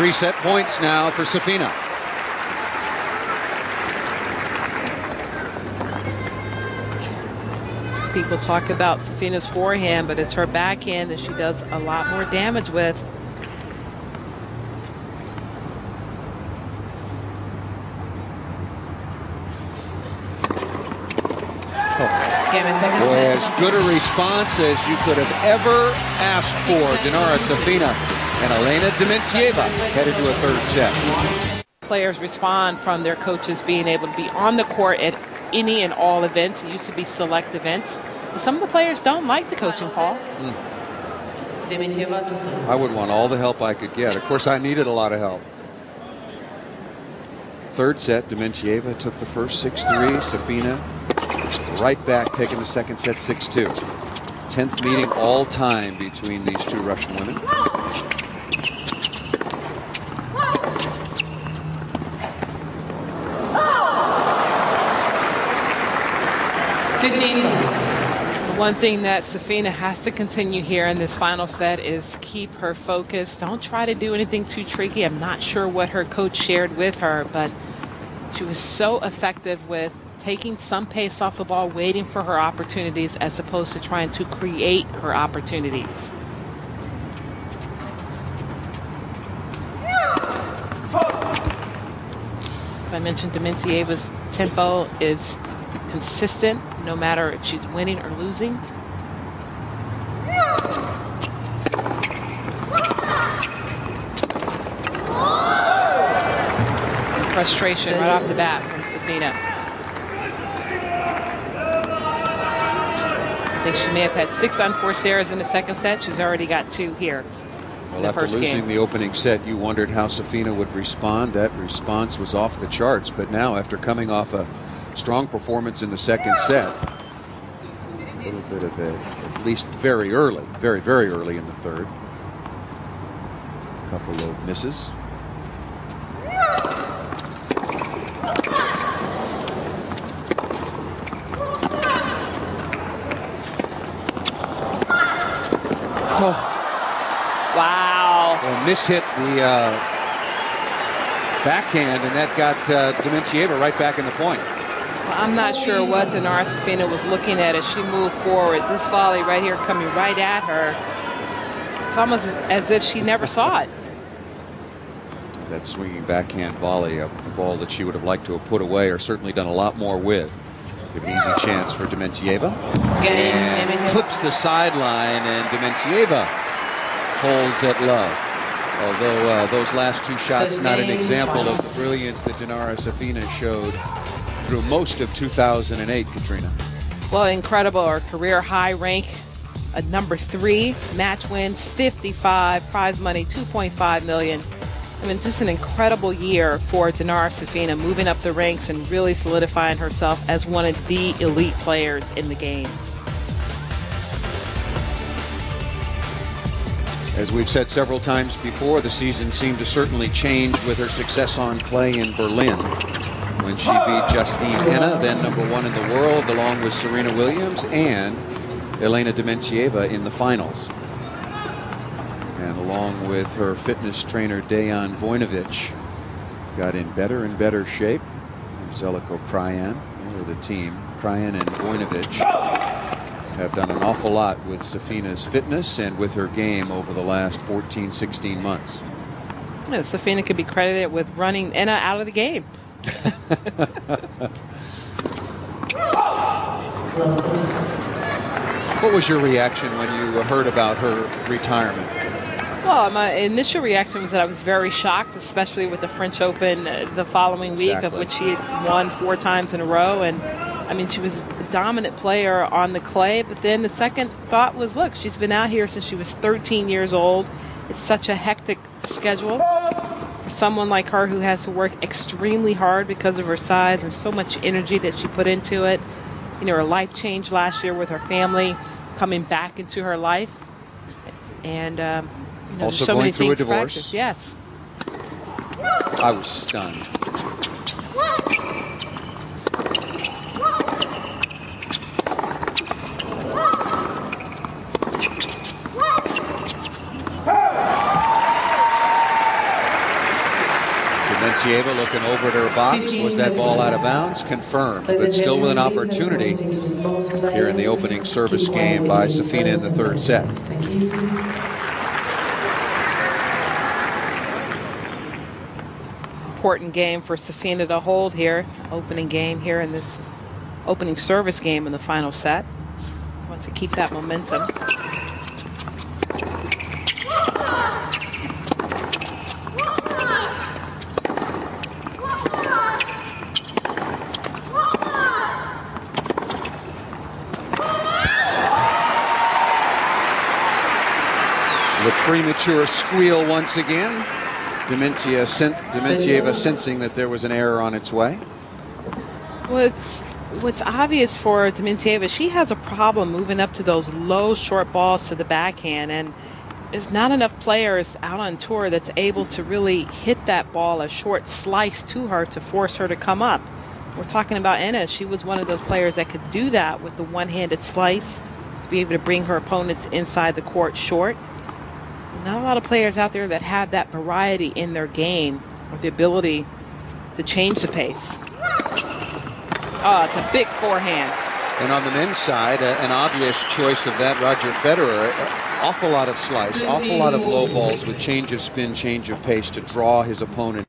3 set points now for Safina. People talk about Safina's forehand, but it's her backhand that she does a lot more damage with. Boy, as good a response as you could have ever asked for. Dinara, Safina, and Elena Dementieva headed to a 3rd set. Players respond from their coaches being able to be on the court at any and all events. It used to be select events. But some of the players don't like the coaching call. I would want all the help I could get. Of course, I needed a lot of help. 3rd set, Dementieva took the first 6-3. Safina right back, taking the 2nd set 6-2. 10th meeting all time between these two Russian women. One thing that Safina has to continue here in this final set is keep her focus. Don't try to do anything too tricky. I'm not sure what her coach shared with her, but she was so effective with taking some pace off the ball, waiting for her opportunities as opposed to trying to create her opportunities. As I mentioned, Dementieva's tempo is consistent no matter if she's winning or losing. And frustration right off the bat from Safina. I think she may have had 6 unforced errors in the 2nd set. She's already got 2 here. Well, after losing the opening set, you wondered how Safina would respond. That response was off the charts. But now, after coming off a strong performance in the 2nd set, a little bit of at least very early, very early in the 3rd. A couple of misses. Wow. Well, mishit the backhand, and that got Dementieva right back in the point. Well, I'm not sure what Dinara Safina was looking at as she moved forward. This volley right here coming right at her. It's almost as if she never saw it. That swinging backhand volley, a ball that she would have liked to have put away or certainly done a lot more with. Give an easy chance for Dementieva. And clips the sideline, and Dementieva holds it low. Although those last 2 shots, not an example of the brilliance that Dinara Safina showed through most of 2008, Katrina. Well, incredible. Her career high rank, a number 3, match wins 55, prize money $2.5 million. I mean, just an incredible year for Dinara Safina, moving up the ranks and really solidifying herself as one of the elite players in the game. As we've said several times before, the season seemed to certainly change with her success on clay in Berlin, when she beat Justine Henin, then number 1 in the world, along with Serena Williams and Elena Dementieva in the finals. And along with her fitness trainer Dejan Vojnovic, got in better and better shape. Zeljko Krajan, the team. Krajan and Vojnovic have done an awful lot with Safina's fitness and with her game over the last 14, 16 months. Yeah, Safina could be credited with running Enna out of the game. What was your reaction when you heard about her retirement? Well, my initial reaction was that I was very shocked, especially with the French Open the following week, of which she had won 4 times in a row. And I mean, she was a dominant player on the clay. But then the second thought was, look, she's been out here since she was 13 years old. It's such a hectic schedule for someone like her who has to work extremely hard because of her size and so much energy that she put into it. You know, her life changed last year with her family coming back into her life. And, you know, also so going many through a things divorce. practice. Yes. I was stunned. Dementieva looking over at her box. Was that ball out of bounds? Confirmed, but still with an opportunity here in the opening service game by Safina in the third set. Important game for Safina to hold here. Opening game here in this opening service game in the final set. Wants to keep that momentum. The premature squeal once again. Dementieva sensing that there was an error on its way. What's obvious for Dementieva, she has a problem moving up to those low short balls to the backhand, and there's not enough players out on tour that's able to really hit that ball a short slice to her to force her to come up. We're talking about Elena. She was one of those players that could do that with the one-handed slice to be able to bring her opponents inside the court short. Not a lot of players out there that have that variety in their game or the ability to change the pace. Oh, it's a big forehand. And on the men's side, an obvious choice of that, Roger Federer. Awful lot of slice, awful lot of low balls with change of spin, change of pace to draw his opponent